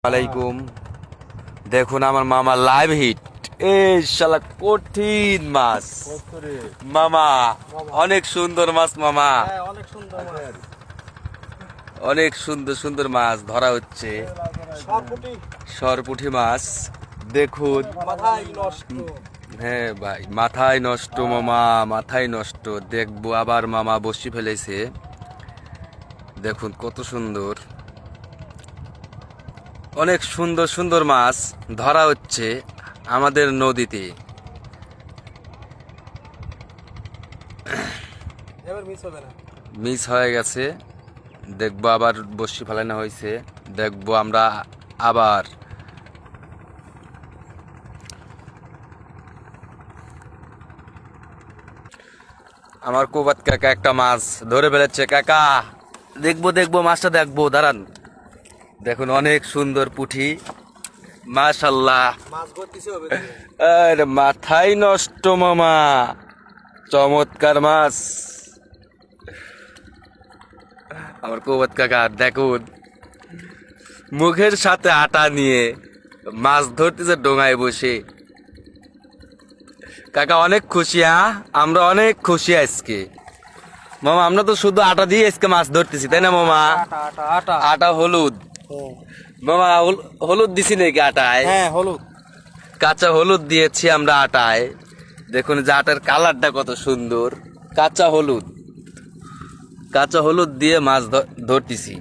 আলাইকুম। দেখুন আমার মামা লাইভ হিট, এই শালা কঠিন মাছ মামা, অনেক সুন্দর মাছ মামা, অনেক সুন্দর সুন্দর মাছ ধরা হচ্ছে। সরপুঁটি মাছ দেখুন, হ্যাঁ ভাই মাথায় নষ্ট মামা, মাথায় নষ্ট। দেখবো আবার মামা বসি ফেলেছে, দেখুন কত সুন্দর, অনেক সুন্দর সুন্দর মাছ ধরা হচ্ছে আমাদের নদীতে। মিস হয়ে গেছে, দেখবো আবার বসি ফেলানো হয়েছে, দেখবো আমরা আবার। আমার কোবাত কাকা একটা মাছ ধরে ফেলেছে, কাকা দেখবো দেখবো মাছটা দেখবো, দাঁড়ান। দেখুন অনেক সুন্দর পুঁটি, মাশাল্লাহ। আরে মাথায় নষ্ট মামা, চমৎকার মাছ আমার কৌবাত কাকা। দেখুন মুখের সাথে আটা নিয়ে মাছ ধরতেছে ডোঙায় বসে। কাকা অনেক খুশি, হ্যাঁ আমরা অনেক খুশি আজকে মামা। আমরা তো শুধু আটা দিয়ে আজকে মাছ ধরতেছি, তাই না মামা? আটা হলুদ মামা, হলুদ দিছি নাকি আটায়? হ্যাঁ হলুদ, কাঁচা হলুদ দিয়েছি আমরা আটায়। দেখুন যে আটার কালারটা কত সুন্দর, কাঁচা হলুদ, কাঁচা হলুদ দিয়ে মাছ ধরতেছি।